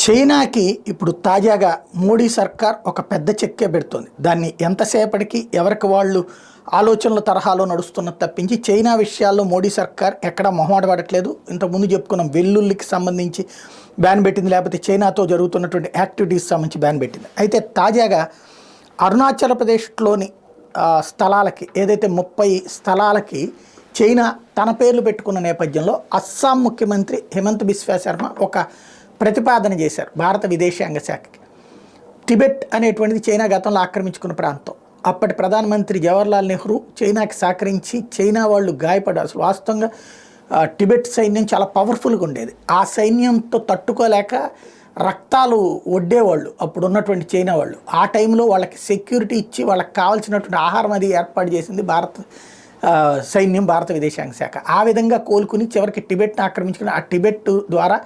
చైనాకి ఇప్పుడు తాజాగా మోడీ సర్కార్ ఒక పెద్ద చెక్కే పెడుతోంది. దాన్ని ఎంతసేపటికి ఎవరికి వాళ్ళు ఆలోచనల తరహాలో నడుస్తున్నది తప్పించి చైనా విషయాల్లో మోడీ సర్కార్ ఎక్కడా మొహమాట పడట్లేదు. ఇంతకుముందు చెప్పుకున్న వెల్లుల్లికి సంబంధించి బ్యాన్ పెట్టింది, లేకపోతే చైనాతో జరుగుతున్నటువంటి యాక్టివిటీస్ సంబంధించి బ్యాన్ పెట్టింది. అయితే తాజాగా అరుణాచల్ ప్రదేశ్లోని స్థలాలకి ఏదైతే 30 స్థలాలకి చైనా తన పేర్లు పెట్టుకున్న నేపథ్యంలో అస్సాం ముఖ్యమంత్రి హిమంత్ బిశ్వా శర్మ ఒక ప్రతిపాదన చేశారు భారత విదేశాంగ శాఖకి. టిబెట్ అనేటువంటిది చైనా గతంలో ఆక్రమించుకున్న ప్రాంతం. అప్పటి ప్రధానమంత్రి జవహర్లాల్ నెహ్రూ చైనాకి సహకరించి చైనా వాళ్ళు గాయపడ్డారు. అసలు వాస్తవంగా టిబెట్ సైన్యం చాలా పవర్ఫుల్గా ఉండేది. ఆ సైన్యంతో తట్టుకోలేక రక్తాలు ఒడ్డేవాళ్ళు అప్పుడు ఉన్నటువంటి చైనా వాళ్ళు. ఆ టైంలో వాళ్ళకి సెక్యూరిటీ ఇచ్చి వాళ్ళకి కావాల్సినటువంటి ఆహారం అది ఏర్పాటు చేసింది భారత సైన్యం, భారత విదేశాంగ శాఖ. ఆ విధంగా కోలుకుని చివరికి టిబెట్ని ఆక్రమించుకుని ఆ టిబెట్ ద్వారా